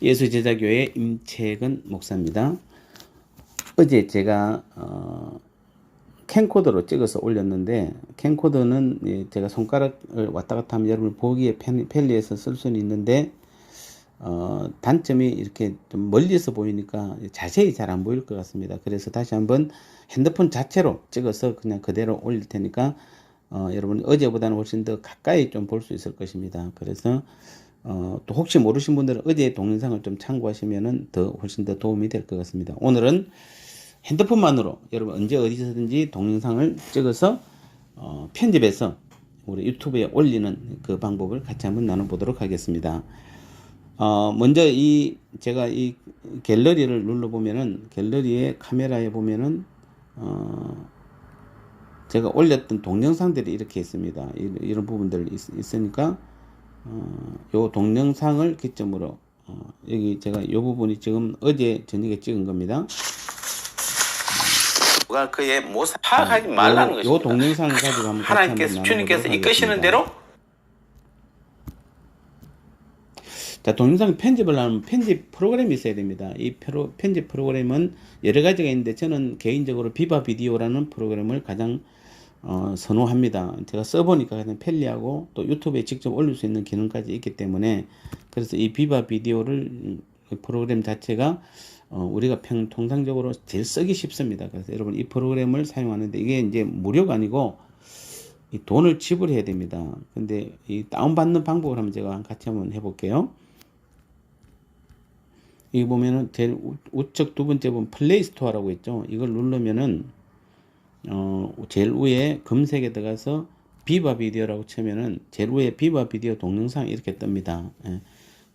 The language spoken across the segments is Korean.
예수제자교회 임채근 목사입니다. 어제 제가 캠코더로 찍어서 올렸는데, 캠코더는 제가 손가락을 왔다 갔다 하면 여러분 보기에 편리해서 쓸 수는 있는데, 단점이 이렇게 좀 멀리서 보이니까 자세히 잘 안 보일 것 같습니다. 그래서 다시 한번 핸드폰 자체로 찍어서 그냥 그대로 올릴 테니까 여러분 어제보다는 훨씬 더 가까이 좀 볼 수 있을 것입니다. 그래서 또 혹시 모르신 분들은 어제 동영상을 좀 참고하시면은 훨씬 더 도움이 될 것 같습니다. 오늘은 핸드폰만으로 여러분 언제 어디서든지 동영상을 찍어서 편집해서 우리 유튜브에 올리는 그 방법을 같이 한번 나눠보도록 하겠습니다. 먼저 제가 이 갤러리를 눌러보면은, 갤러리의 카메라에 보면은 제가 올렸던 동영상들이 이렇게 있습니다. 이런 부분들이 있으니까 요 동영상을 기점으로 여기 제가 요 부분이 지금 어제 저녁에 찍은 겁니다. 누가 그의 모습 파악하지 말라는 것입니다. 요 동영상을 가지고 한번 하나님께서 주님께서 이끄시는 대로. 자, 동영상 편집을 하면 편집 프로그램이 있어야 됩니다. 이 편집 프로그램은 여러 가지가 있는데 저는 개인적으로 비바 비디오라는 프로그램을 가장 선호합니다. 제가 써보니까 가장 편리하고 또 유튜브에 직접 올릴 수 있는 기능까지 있기 때문에, 그래서 이 비바 비디오를 프로그램 자체가 우리가 통상적으로 제일 쓰기 쉽습니다. 그래서 여러분 이 프로그램을 사용하는데 이게 이제 무료가 아니고 이 돈을 지불해야 됩니다. 근데 이 다운받는 방법을 한번 제가 같이 한번 해볼게요. 여기 보면은 제일 우측 두 번째 보면 플레이 스토어라고 있죠. 이걸 누르면은 제일 위에 검색에 들어가서 비바 비디오라고 치면은 제일 위에 비바 비디오 동영상 이렇게 뜹니다. 예.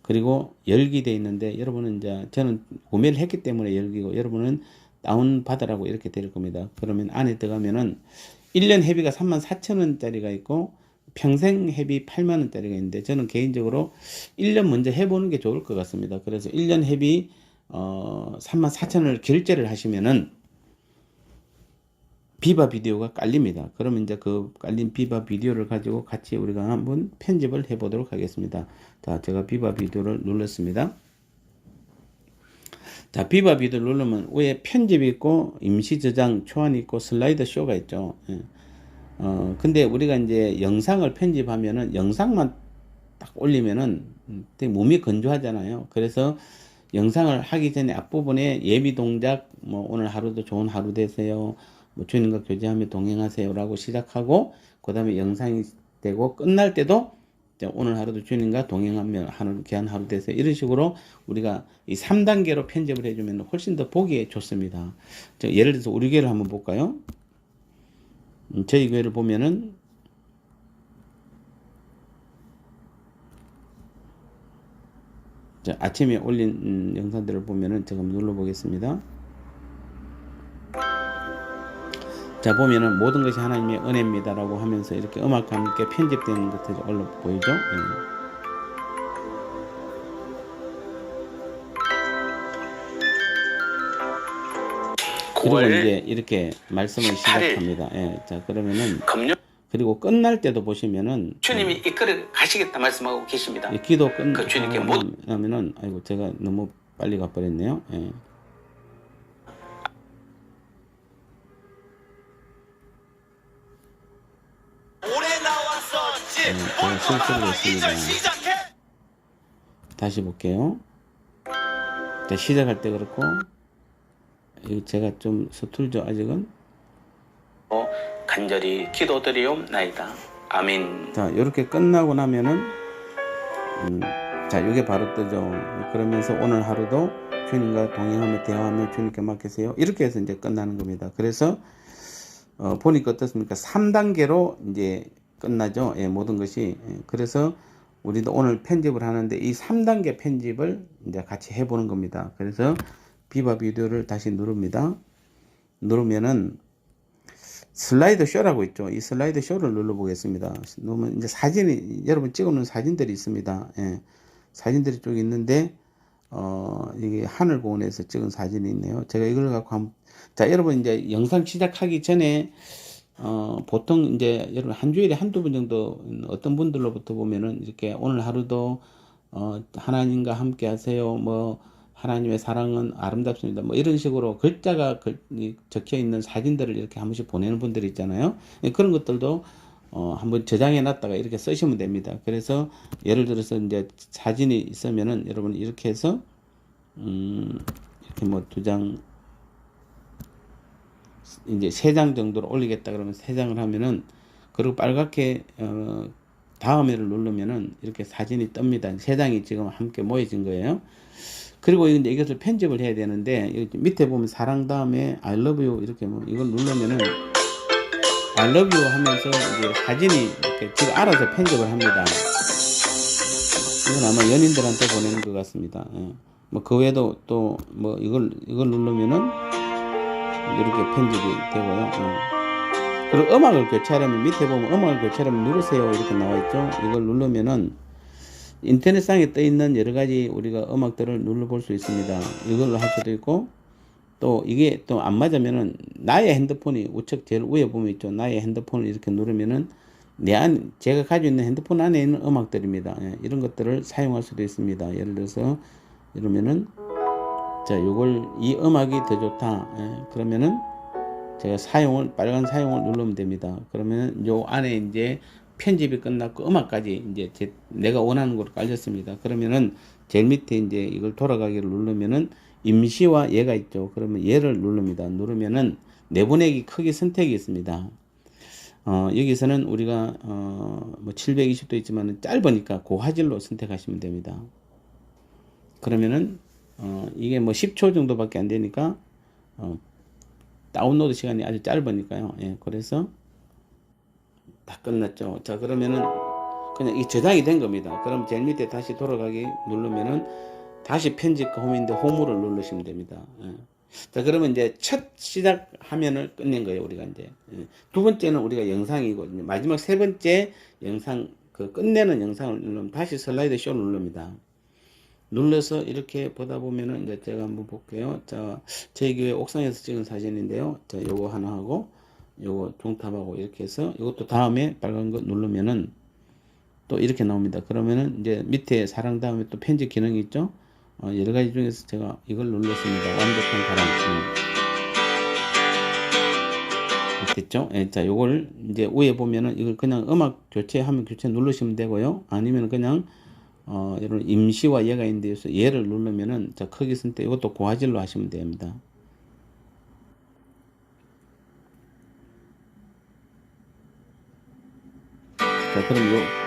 그리고 열기 돼 있는데, 여러분은 이제 저는 구매를 했기 때문에 열기고, 여러분은 다운 받으라고 이렇게 될 겁니다. 그러면 안에 들어가면은 1년 회비가 34,000원짜리가 있고 평생 회비 8만원짜리가 있는데, 저는 개인적으로 1년 먼저 해보는 게 좋을 것 같습니다. 그래서 1년 회비 34,000원을 결제를 하시면은 비바 비디오가 깔립니다. 그러면 이제 그 깔린 비바 비디오를 가지고 같이 우리가 한번 편집을 해 보도록 하겠습니다. 자, 제가 비바 비디오를 눌렀습니다. 자, 비바 비디오를 누르면 위에 편집이 있고 임시 저장, 초안이 있고 슬라이드 쇼가 있죠. 예. 근데 우리가 이제 영상을 편집하면은 영상만 딱 올리면은 되게 몸이 건조하잖아요. 그래서 영상을 하기 전에 앞부분에 예비 동작, 뭐 오늘 하루도 좋은 하루 되세요, 뭐 주님과 교제하며 동행하세요 라고 시작하고, 그 다음에 영상이 되고 끝날 때도 오늘 하루도 주님과 동행하며 귀한 하루 되세요, 이런 식으로 우리가 이 3단계로 편집을 해주면 훨씬 더 보기에 좋습니다. 예를 들어서 우리 교회를 한번 볼까요? 저희 교회를 보면은 자, 아침에 올린 영상들을 보면은 제가 눌러 보겠습니다. 자, 보면은 모든 것이 하나님의 은혜입니다 라고 하면서 이렇게 음악과 함께 편집되는 것들이 올라 보이죠. 그리고 이제 이렇게 말씀을 시작합니다. 예, 자, 그러면은 그리고 끝날 때도 보시면은 주님이 이끌어 가시겠다 말씀하고 계십니다. 기도 그 주님께 하면은, 아이고 제가 너무 빨리 가버렸네요. 예. 제가 실수를 했습니다. 다시 볼게요. 자, 시작할 때 그렇고, 제가 좀 서툴죠 아직은. 간절히 기도드리옵나이다. 아멘. 자, 이렇게 끝나고 나면은 자, 이게 바로 뜨죠. 그러면서 오늘 하루도 주님과 동행하며 대화하며 주님께 맡기세요, 이렇게 해서 이제 끝나는 겁니다. 그래서 보니까 어떻습니까? 3단계로 이제 끝나죠. 예, 모든 것이. 예, 그래서 우리도 오늘 편집을 하는데 이 3단계 편집을 이제 같이 해보는 겁니다. 그래서 비바 비디오를 다시 누릅니다. 누르면은 슬라이드 쇼라고 있죠. 이 슬라이드 쇼를 눌러 보겠습니다. 누르면 이제 사진이, 여러분 찍어놓은 사진들이 있습니다. 예, 사진들이 쭉 있는데 이게 하늘공원에서 찍은 사진이 있네요. 제가 이걸 갖고 자, 여러분 이제 영상 시작하기 전에 보통 이제 여러분 한 주일에 한두 번 정도 어떤 분들로부터 보면은 이렇게 오늘 하루도 하나님과 함께 하세요. 뭐 하나님의 사랑은 아름답습니다. 뭐 이런 식으로 글자가 적혀 있는 사진들을 이렇게 한 번씩 보내는 분들이 있잖아요. 그런 것들도 한번 저장해 놨다가 이렇게 쓰시면 됩니다. 그래서 예를 들어서 이제 사진이 있으면은 여러분 이렇게 해서 이렇게 뭐 2장, 이제 3장 정도로 올리겠다 그러면 3장을 하면은, 그리고 빨갛게 다음에를 누르면은 이렇게 사진이 뜹니다. 3장이 지금 함께 모여진 거예요. 그리고 이제 이것을 편집을 해야 되는데, 밑에 보면 사랑 다음에 I love you 이렇게 뭐 이걸 누르면은 I love you 하면서 이제 사진이 이렇게 지금 알아서 편집을 합니다. 이건 아마 연인들한테 보내는 것 같습니다. 예. 뭐 그 외에도 또 뭐 이걸 누르면은 이렇게 편집이 되고요. 그리고 음악을 교체하려면 밑에 보면 음악을 교체하려면 누르세요 이렇게 나와 있죠. 이걸 누르면은 인터넷상에 떠 있는 여러 가지 우리가 음악들을 눌러볼 수 있습니다. 이걸로 할 수도 있고, 또 이게 또 안 맞으면은 나의 핸드폰이 우측 제일 위에 보면 있죠. 나의 핸드폰을 이렇게 누르면은 제가 가지고 있는 핸드폰 안에 있는 음악들입니다. 예, 이런 것들을 사용할 수도 있습니다. 예를 들어서 이러면은 자, 요걸 이 음악이 더 좋다. 예, 그러면은 제가 빨간 사용을 누르면 됩니다. 그러면 요 안에 이제 편집이 끝났고 음악까지 이제 내가 원하는 걸로 깔렸습니다. 그러면은 제일 밑에 이제 이걸 돌아가기를 누르면은 임시와 얘가 있죠. 그러면 얘를 누릅니다. 누르면은 내보내기 크기 선택이 있습니다. 여기서는 우리가 뭐 720도 있지만 짧으니까 고화질로 선택하시면 됩니다. 그러면은 이게 뭐 10초 정도밖에 안 되니까 다운로드 시간이 아주 짧으니까요. 예, 그래서 다 끝났죠. 자, 그러면은 그냥 이 저장이 된 겁니다. 그럼 제일 밑에 다시 돌아가기 누르면은 다시 편집과 홈인데 홈으로 누르시면 됩니다. 예. 자, 그러면 이제 첫 시작 화면을 끝낸 거예요, 우리가 이제. 예. 두 번째는 우리가 영상이고, 마지막 세 번째 영상, 그 끝내는 영상을 누르면 다시 슬라이드 쇼 누릅니다. 눌러서 이렇게 보다 보면은 이제 제가 한번 볼게요. 자, 저희 교회 옥상에서 찍은 사진인데요. 자, 요거 하나 하고, 요거 종탑하고 이렇게 해서 이것도 다음에 빨간 거 누르면은 또 이렇게 나옵니다. 그러면은 이제 밑에 사랑 다음에 또 편집 기능이 있죠. 여러 가지 중에서 제가 이걸 눌렀습니다. 완벽한 사랑. 됐죠? 예, 자, 요걸 이제 위에 보면은 이걸 그냥 음악 교체하면 교체 누르시면 되고요. 아니면 그냥 이런 임시와 얘가 있는데 얘를 누르면은 자, 크기 선택 이것도 고화질로 하시면 됩니다. 자, 그럼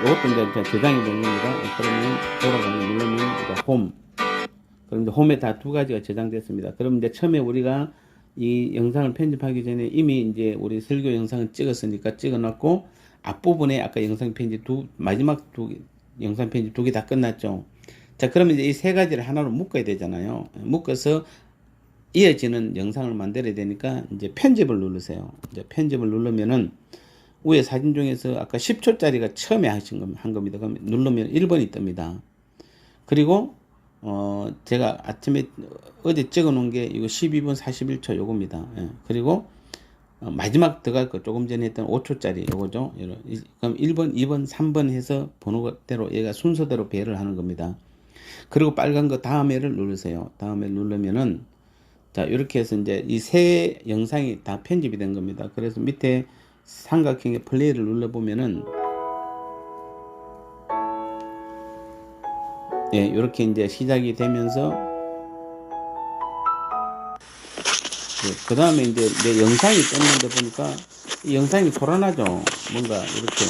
요것도 이제 저장이 된 겁니다. 그러면 돌아가면 누르면 이제 홈. 그럼 이제 홈에 다 두 가지가 저장됐습니다. 그럼 이제 처음에 우리가 이 영상을 편집하기 전에 이미 이제 우리 설교 영상을 찍었으니까 찍어놨고, 앞부분에 아까 영상 편집 마지막 영상 편집 2개 다 끝났죠. 자, 그러면 이제 이 세 가지를 하나로 묶어야 되잖아요. 묶어서 이어지는 영상을 만들어야 되니까 이제 편집을 누르세요. 이제 편집을 누르면은 위에 사진 중에서 아까 10초짜리가 처음에 한 겁니다. 그럼 누르면 1번이 뜹니다. 그리고 제가 아침에 어제 찍어 놓은 게 이거 12분 41초 요겁니다. 예. 그리고 마지막 들어갈 거 조금 전에 했던 5초짜리 요거죠. 그럼 1번, 2번, 3번 해서 번호대로 얘가 순서대로 배열을 하는 겁니다. 그리고 빨간 거 다음에를 누르세요. 다음에 누르면은 자, 이렇게 해서 이제 이 세 영상이 다 편집이 된 겁니다. 그래서 밑에 삼각형의 플레이를 눌러보면은 예, 이렇게 이제 시작이 되면서 그 다음에 이제 내 영상이 떴는데 보니까 이 영상이 소란하죠. 뭔가 이렇게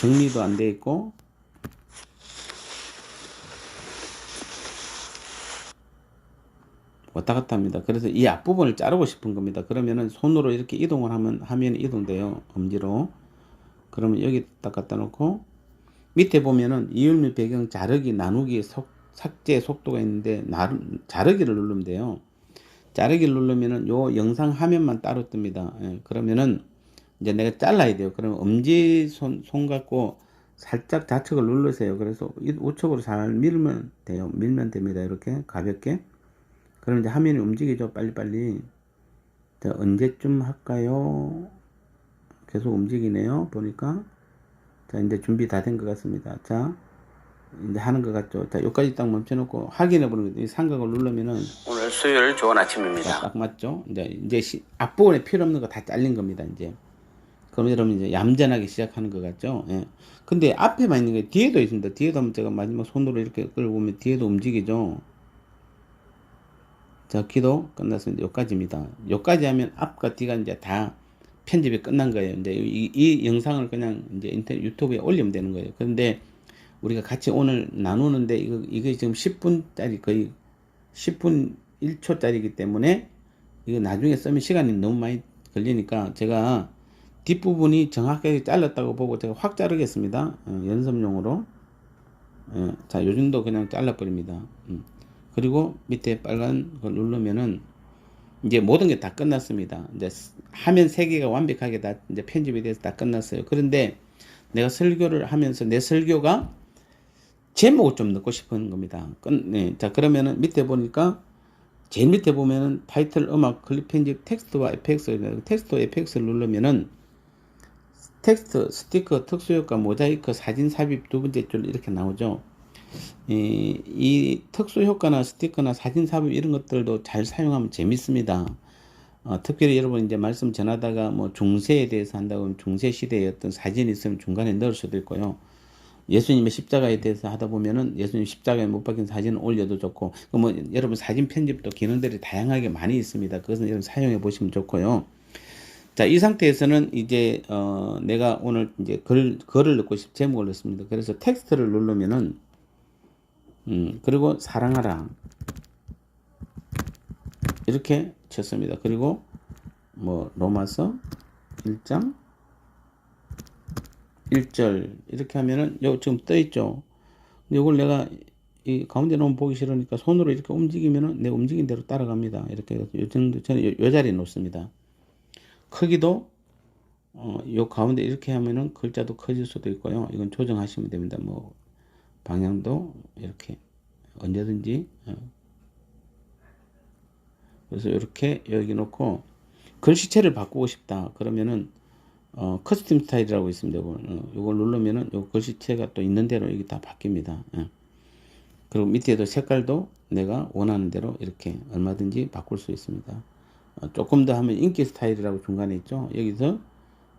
정리도 안 돼 있고 왔다 갔다 합니다. 그래서 이 앞부분을 자르고 싶은 겁니다. 그러면은 손으로 이렇게 이동을 하면 화면이 이동돼요. 엄지로. 그러면 여기 딱 갖다 놓고 밑에 보면은 이율 및 배경 자르기 나누기 삭제 속도가 있는데 자르기를 누르면 돼요. 자르기를 누르면은 요 영상 화면만 따로 뜹니다. 예, 그러면은 이제 내가 잘라야 돼요. 그러면 엄지 손 갖고 살짝 좌측을 누르세요. 그래서 우측으로 잘 밀면 돼요. 밀면 됩니다. 이렇게 가볍게. 그럼 이제 화면이 움직이죠. 빨리빨리. 자, 언제쯤 할까요? 계속 움직이네요. 보니까. 자, 이제 준비 다 된 것 같습니다. 자, 이제 하는 것 같죠. 자, 여기까지 딱 멈춰놓고 확인해 보는 거예요. 이 삼각을 누르면은 오늘 수요일 좋은 아침입니다. 딱 맞죠? 이제 앞부분에 필요 없는 거 다 잘린 겁니다. 이제. 그럼 여러분 이제 얌전하게 시작하는 것 같죠? 예. 근데 앞에만 있는 게 뒤에도 있습니다. 뒤에도 한번 제가 마지막 손으로 이렇게 끌고 보면 뒤에도 움직이죠? 자, 기도 끝났습니다. 여기까지입니다. 여기까지 하면 앞과 뒤가 이제 다 편집이 끝난 거예요. 이제 이 영상을 그냥 이제 인터넷 유튜브에 올리면 되는 거예요. 그런데 우리가 같이 오늘 나누는데 이게 지금 10분짜리 거의 10분 1초짜리이기 때문에 이거 나중에 쓰면 시간이 너무 많이 걸리니까 제가 뒷부분이 정확하게 잘랐다고 보고 제가 확 자르겠습니다. 연습용으로. 자, 요 정도 그냥 잘라버립니다. 그리고 밑에 빨간 걸 누르면은 이제 모든 게 다 끝났습니다. 이제 화면 3개가 완벽하게 다 이제 편집이 돼서 다 끝났어요. 그런데 내가 설교를 하면서 내 설교가 제목을 좀 넣고 싶은 겁니다. 네. 자, 그러면은 밑에 보니까 제일 밑에 보면은 타이틀, 음악, 클립 편집, 텍스트와 에펙스, 텍스트와 에펙스를 누르면은 텍스트, 스티커, 특수효과, 모자이크, 사진 삽입 두 번째 줄 이렇게 나오죠. 이 특수효과나 스티커나 사진 삽입 이런 것들도 잘 사용하면 재밌습니다. 특별히 여러분 이제 말씀 전하다가 뭐 중세에 대해서 한다고 하면 중세 시대의 어떤 사진이 있으면 중간에 넣을 수도 있고요. 예수님의 십자가에 대해서 하다 보면은 예수님 십자가에 못 박힌 사진을 올려도 좋고, 뭐 여러분 사진 편집도 기능들이 다양하게 많이 있습니다. 그것은 여러분 사용해 보시면 좋고요. 자, 이 상태에서는 이제 내가 오늘 이제 글을 넣고 제목을 넣습니다. 그래서 텍스트를 누르면은 그리고 사랑하라 이렇게 쳤습니다. 그리고 뭐 로마서 1장 1절 이렇게 하면은 요 지금 떠 있죠. 이걸 내가 이 가운데 놓으면 보기 싫으니까 손으로 이렇게 움직이면은 내 움직인 대로 따라갑니다. 이렇게 요 정도 저는 요 자리에 놓습니다. 크기도 요 가운데 이렇게 하면은 글자도 커질 수도 있고요. 이건 조정하시면 됩니다. 뭐 방향도 이렇게 언제든지 그래서 이렇게 여기 놓고 글씨체를 바꾸고 싶다 그러면은 커스텀 스타일이라고 있습니다. 이걸 누르면은 요 글씨체가 또 있는 대로 이게 다 바뀝니다. 그리고 밑에도 색깔도 내가 원하는 대로 이렇게 얼마든지 바꿀 수 있습니다. 조금 더 하면 인기 스타일이라고 중간에 있죠. 여기서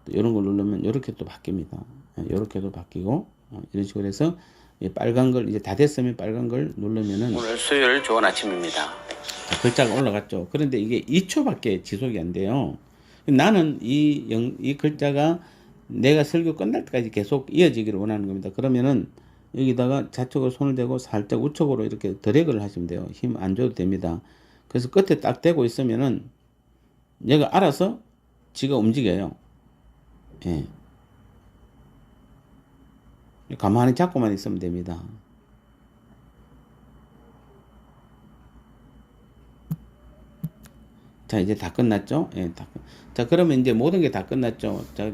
또 이런 걸 누르면 이렇게 또 바뀝니다. 이렇게도 바뀌고 이런 식으로 해서 빨간 걸 이제 다 됐으면 빨간 걸 누르면은 오늘 수요일 좋은 아침입니다. 자, 글자가 올라갔죠. 그런데 이게 2초밖에 지속이 안 돼요. 나는 이 글자가 내가 설교 끝날 때까지 계속 이어지기를 원하는 겁니다. 그러면은 여기다가 좌측으로 손을 대고 살짝 우측으로 이렇게 드래그를 하시면 돼요. 힘 안 줘도 됩니다. 그래서 끝에 딱 대고 있으면은 얘가 알아서 지가 움직여요. 예. 가만히 잡고만 있으면 됩니다. 자, 이제 다 끝났죠? 예, 자, 그러면 이제 모든 게 다 끝났죠? 자,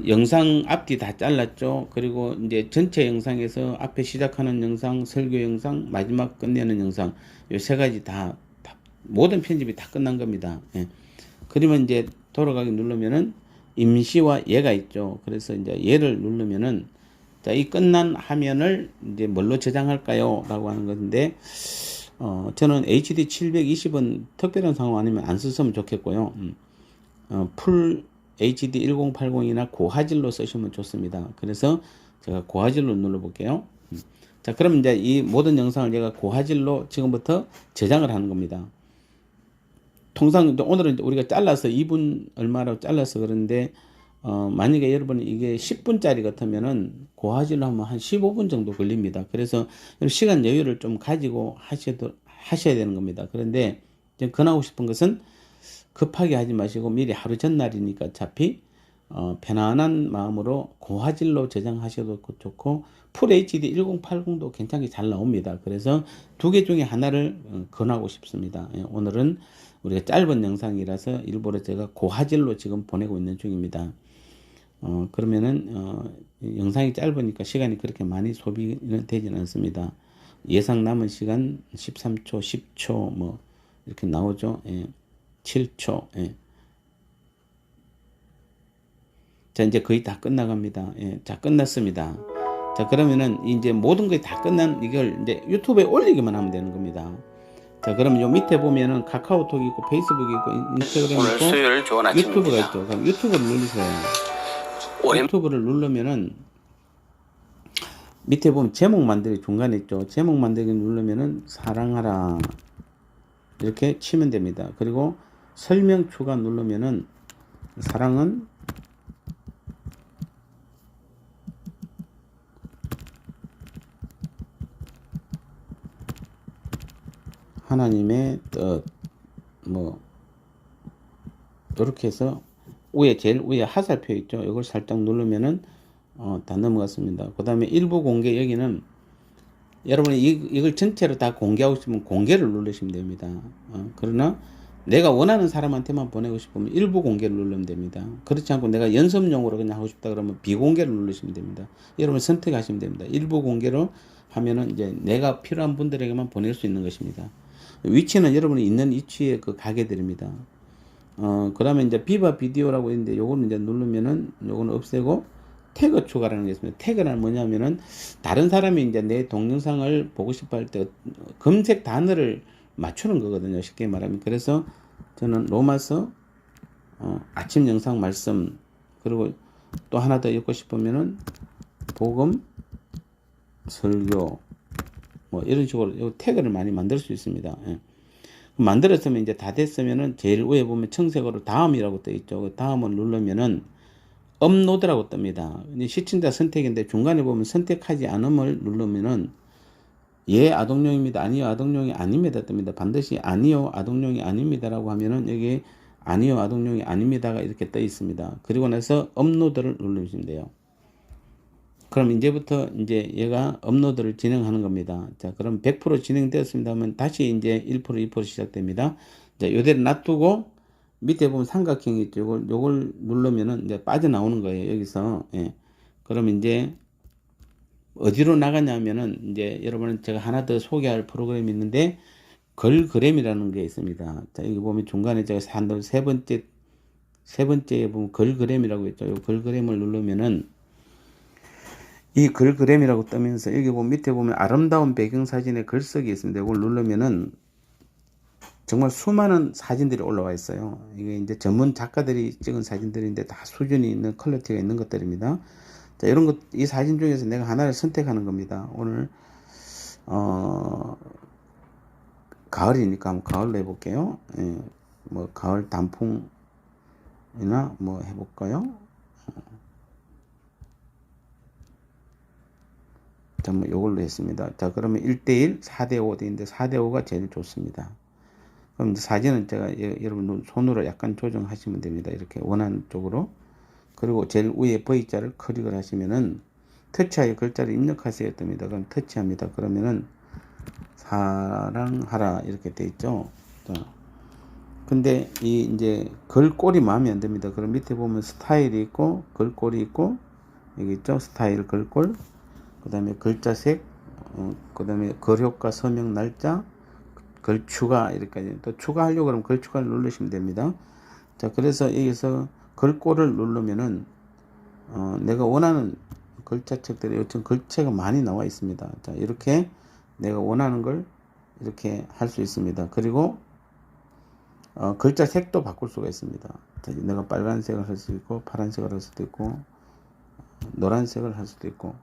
영상 앞뒤 다 잘랐죠? 그리고 이제 전체 영상에서 앞에 시작하는 영상, 설교 영상, 마지막 끝내는 영상, 요 세 가지 모든 편집이 다 끝난 겁니다. 예. 그러면 이제 돌아가기 누르면은 임시와 예가 있죠. 그래서 이제 예를 누르면은 자, 이 끝난 화면을 이제 뭘로 저장할까요? 라고 하는 건데, 저는 HD 720은 특별한 상황 아니면 안 쓰시면 좋겠고요. 풀 HD 1080이나 고화질로 쓰시면 좋습니다. 그래서 제가 고화질로 눌러볼게요. 자, 그럼 이제 이 모든 영상을 제가 고화질로 지금부터 저장을 하는 겁니다. 통상 오늘은 우리가 잘라서 2분 얼마라고 잘라서 그런데 만약에 여러분이 이게 10분짜리 같으면은 고화질로 하면 한 15분 정도 걸립니다. 그래서 시간 여유를 좀 가지고 하셔야 되는 겁니다. 그런데 권하고 싶은 것은 급하게 하지 마시고 미리 하루 전날이니까 어차피 편안한 마음으로 고화질로 저장하셔도 좋고 풀 HD 1080도 괜찮게 잘 나옵니다. 그래서 두 개 중에 하나를 권하고 싶습니다. 오늘은 우리가 짧은 영상이라서 일부러 제가 고화질로 지금 보내고 있는 중입니다. 그러면은 영상이 짧으니까 시간이 그렇게 많이 소비는 되지는 않습니다. 예상 남은 시간 13초, 10초 뭐 이렇게 나오죠. 예. 7초. 예. 자, 이제 거의 다 끝나갑니다. 예, 자, 끝났습니다. 자, 그러면은 이제 모든 것이 다 끝난 이걸 이제 유튜브에 올리기만 하면 되는 겁니다. 자, 그러면 요 밑에 보면은 카카오톡이 있고 페이스북이 있고 인스타그램이 오늘 있고 수요일 좋은 유튜브가 아침입니다. 있죠. 그럼 유튜브를 누르세요. 오랜 유튜브를 누르면은 밑에 보면 제목 만들기 중간에 있죠. 제목 만들기 누르면은 사랑하라 이렇게 치면 됩니다. 그리고 설명 추가 누르면은 사랑은 하나님의 뜻 뭐 이렇게 해서 위에 제일 위에 화살표 있죠. 이걸 살짝 누르면은 다 넘어갔습니다. 그 다음에 일부 공개 여기는 여러분이 이걸 전체로 다 공개하고 싶으면 공개를 누르시면 됩니다. 그러나 내가 원하는 사람한테만 보내고 싶으면 일부 공개를 누르면 됩니다. 그렇지 않고 내가 연습용으로 그냥 하고 싶다 그러면 비공개를 누르시면 됩니다. 여러분 선택하시면 됩니다. 일부 공개로 하면은 이제 내가 필요한 분들에게만 보낼 수 있는 것입니다. 위치는 여러분이 있는 위치에 그 가게 됩니다. 그 다음에 이제 비바 비디오라고 있는데 요거는 이제 누르면은 요거는 없애고 태그 추가라는 게 있습니다. 태그는 뭐냐면은 다른 사람이 이제 내 동영상을 보고 싶어 할 때 검색 단어를 맞추는 거거든요. 쉽게 말하면. 그래서 저는 로마서 아침 영상 말씀 그리고 또 하나 더 읽고 싶으면은 복음 설교 뭐 이런 식으로 요 태그를 많이 만들 수 있습니다. 예. 만들었으면 이제 다 됐으면은 제일 위에 보면 청색으로 다음이라고 떠 있죠. 그 다음을 누르면은 업로드라고 뜹니다. 시청자 선택인데 중간에 보면 선택하지 않음을 누르면은 예 아동용입니다. 아니요 아동용이 아닙니다 뜹니다. 반드시 아니요 아동용이 아닙니다라고 하면은 여기 아니요 아동용이 아닙니다가 이렇게 떠 있습니다. 그리고 나서 업로드를 누르시면 돼요. 그럼 이제부터 이제 얘가 업로드를 진행하는 겁니다. 자, 그럼 100% 진행되었습니다 하면 다시 이제 1% 2% 시작됩니다. 자, 이대로 놔두고 밑에 보면 삼각형이 있죠. 요걸 누르면은 이제 빠져나오는 거예요. 여기서. 예. 그럼 이제 어디로 나가냐면은 이제 여러분은 제가 하나 더 소개할 프로그램이 있는데 걸그램이라는 게 있습니다. 자, 여기 보면 중간에 제가 세 번째에 보면 걸그램이라고 있죠. 요 걸그램을 누르면은 이 걸그램이라고 뜨면서 여기 보면 밑에 보면 아름다운 배경사진의 글쓰기 있습니다. 이걸 누르면은 정말 수많은 사진들이 올라와 있어요. 이게 이제 전문 작가들이 찍은 사진들인데 다 수준이 있는 퀄리티가 있는 것들입니다. 자, 이런 것, 이 사진 중에서 내가 하나를 선택하는 겁니다. 오늘, 가을이니까 한번 가을로 해볼게요. 예, 뭐, 가을 단풍이나 뭐 해볼까요? 자, 뭐, 요걸로 했습니다. 자, 그러면 1대1, 4대5 되는데 4대5가 제일 좋습니다. 그럼 사진은 제가 여러분 손으로 약간 조정하시면 됩니다. 이렇게 원하는 쪽으로. 그리고 제일 위에 V자를 클릭을 하시면은 터치하여 글자를 입력하세요 뜹니다. 그럼 터치합니다. 그러면은 사랑하라 이렇게 돼 있죠. 자, 근데 이 이제 글꼴이 마음에 안 듭니다. 그럼 밑에 보면 스타일이 있고 글꼴이 있고 여기 있죠. 스타일 글꼴. 그다음에 글자색, 그다음에 글효과 서명 날짜, 글 추가 이렇게 또 추가하려고 그러면 글 추가를 누르시면 됩니다. 자, 그래서 여기서 글꼴을 누르면은 내가 원하는 글자책들이 요즘 글자가 많이 나와 있습니다. 자, 이렇게 내가 원하는 걸 이렇게 할 수 있습니다. 그리고 글자 색도 바꿀 수가 있습니다. 자, 내가 빨간색을 할 수 있고 파란색을 할 수도 있고 노란색을 할 수도 있고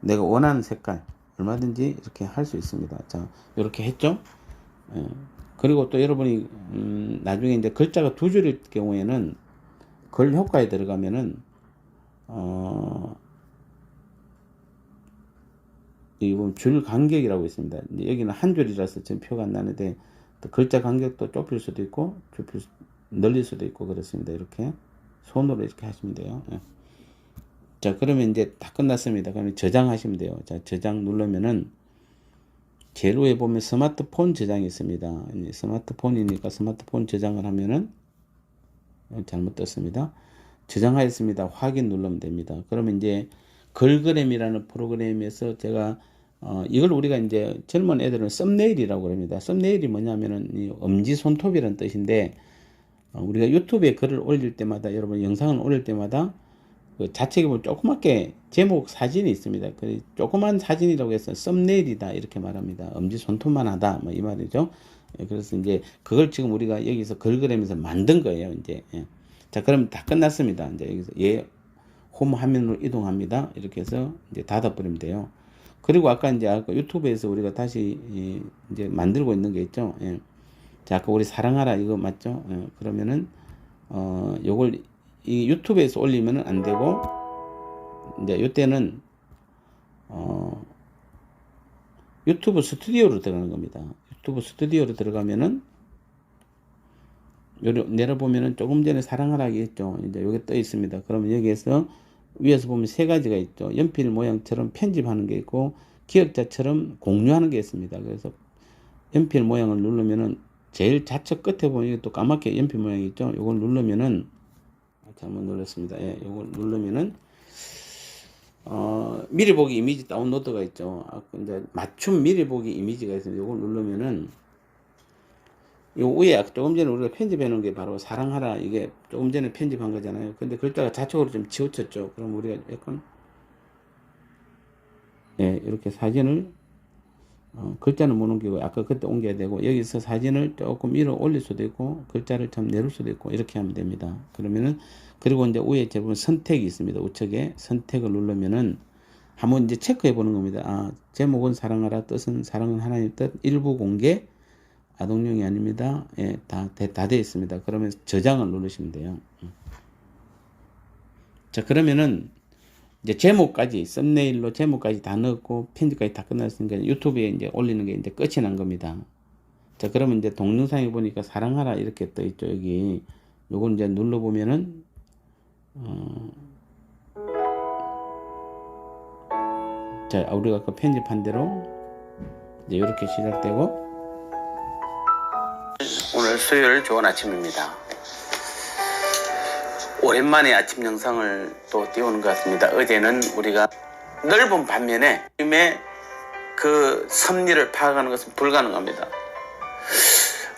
내가 원하는 색깔 얼마든지 이렇게 할 수 있습니다. 자, 이렇게 했죠. 예. 그리고 또 여러분이 나중에 이제 글자가 두 줄일 경우에는 글 효과에 들어가면은 여기 보면 줄 간격이라고 있습니다. 여기는 한 줄이라서 지금 표가 안 나는데 또 글자 간격도 좁힐 수도 있고 늘릴 수도 있고 그렇습니다. 이렇게 손으로 이렇게 하시면 돼요. 예. 자, 그러면 이제 다 끝났습니다. 그러면 저장하시면 돼요. 자, 저장 누르면은 제일 위에 보면 스마트폰 저장이 있습니다. 스마트폰이니까 스마트폰 저장을 하면은 잘못 떴습니다. 저장하였습니다. 확인 누르면 됩니다. 그러면 이제 걸그램이라는 프로그램에서 제가 이걸 우리가 이제 젊은 애들은 썸네일이라고 합니다. 썸네일이 뭐냐면은 이 엄지 손톱이라는 뜻인데 우리가 유튜브에 글을 올릴 때마다 여러분 영상을 올릴 때마다 그 좌측에 보면 조그맣게 제목 사진이 있습니다. 그 조그만 사진이라고 해서 썸네일이다 이렇게 말합니다. 엄지 손톱만 하다 뭐 이 말이죠. 예, 그래서 이제 그걸 지금 우리가 여기서 글그램에서 만든 거예요. 이제 자, 그럼 다 끝났습니다. 이제 여기서 홈 화면으로 이동합니다. 이렇게 해서 이제 닫아버리면 돼요. 그리고 아까 이제 아까 유튜브에서 우리가 다시 이제 만들고 있는 게 있죠. 자, 아까 우리 사랑하라 이거 맞죠? 그러면은 요걸 이 유튜브에서 올리면은 안 되고 이제 요때는 유튜브 스튜디오로 들어가는 겁니다. 유튜브 스튜디오로 들어가면은 요리 내려보면은 조금 전에 사랑하라 했죠. 이제 여기 떠 있습니다. 그러면 여기에서 위에서 보면 세 가지가 있죠. 연필 모양처럼 편집하는 게 있고 기억자처럼 공유하는 게 있습니다. 그래서 연필 모양을 누르면은 제일 좌측 끝에 보면 이게 또 까맣게 연필 모양이 있죠. 요걸 누르면은 잘못 눌렀습니다. 예, 요걸 누르면은 미리 보기 이미지 다운로드가 있죠. 이제 맞춤 미리 보기 이미지가 있습니다. 요걸 누르면은 요 위에 조금 전에 우리가 편집해 놓은 게 바로 사랑하라 이게 조금 전에 편집한 거잖아요. 근데 글자가 좌측으로 좀 치우쳤죠. 그럼 우리가 약간 이렇게 사진을 글자는 못 옮기고 아까 그때 옮겨야 되고 여기서 사진을 조금 위로 올릴 수도 있고 글자를 좀 내릴 수도 있고 이렇게 하면 됩니다. 그러면은 그리고 이제 위에 제보면 선택이 있습니다. 우측에 선택을 누르면은 한번 이제 체크해 보는 겁니다. 제목은 사랑하라, 뜻은 사랑은 하나님 뜻, 일부 공개, 아동용이 아닙니다. 다 되어 있습니다. 그러면 저장을 누르시면 돼요. 자, 그러면은 이제 제목까지 썸네일로 제목까지 다 넣었고 편집까지 다 끝났으니까 유튜브에 이제 올리는 게 이제 끝이 난 겁니다. 자, 그러면 이제 동영상에 보니까 사랑하라 이렇게 떠 있죠. 여기 요걸 이제 눌러 보면은 자, 우리가 아까 편집한 대로 이제 이렇게 시작되고 오늘 수요일 좋은 아침입니다. 오랜만에 아침 영상을 또 띄우는 것 같습니다. 어제는 우리가 넓은 반면에 하나님의 그 섭리를 파악하는 것은 불가능합니다.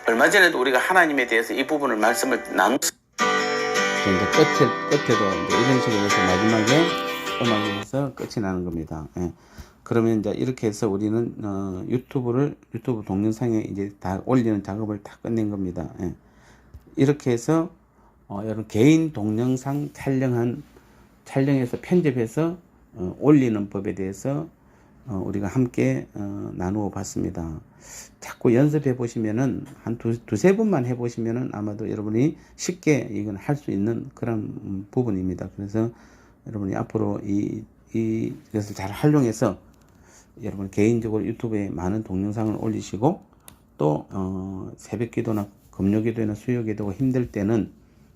얼마 전에도 우리가 하나님에 대해서 이 부분을 말씀을 나눴습니다. 이제 끝에도 이제 이런 식으로 해서 마지막에 음악에 해서 끝이 나는 겁니다. 그러면 이제 이렇게 해서 우리는 유튜브 동영상에 이제 다 올리는 작업을 다 끝낸 겁니다. 이렇게 해서 여러분 개인 동영상 촬영해서 편집해서 올리는 법에 대해서 우리가 함께 나누어 봤습니다. 자꾸 연습해 보시면은 한 두세 번만 해 보시면은 아마도 여러분이 쉽게 이건 할 수 있는 그런 부분입니다. 그래서 여러분이 앞으로 이것을 잘 활용해서 여러분 개인적으로 유튜브에 많은 동영상을 올리시고 또 새벽 기도나 금요 기도나 수요 기도가 힘들 때는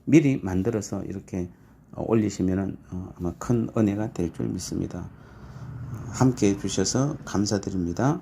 미리 만들어서 이렇게 올리시면은 아마 큰 은혜가 될 줄 믿습니다. 함께 해주셔서 감사드립니다.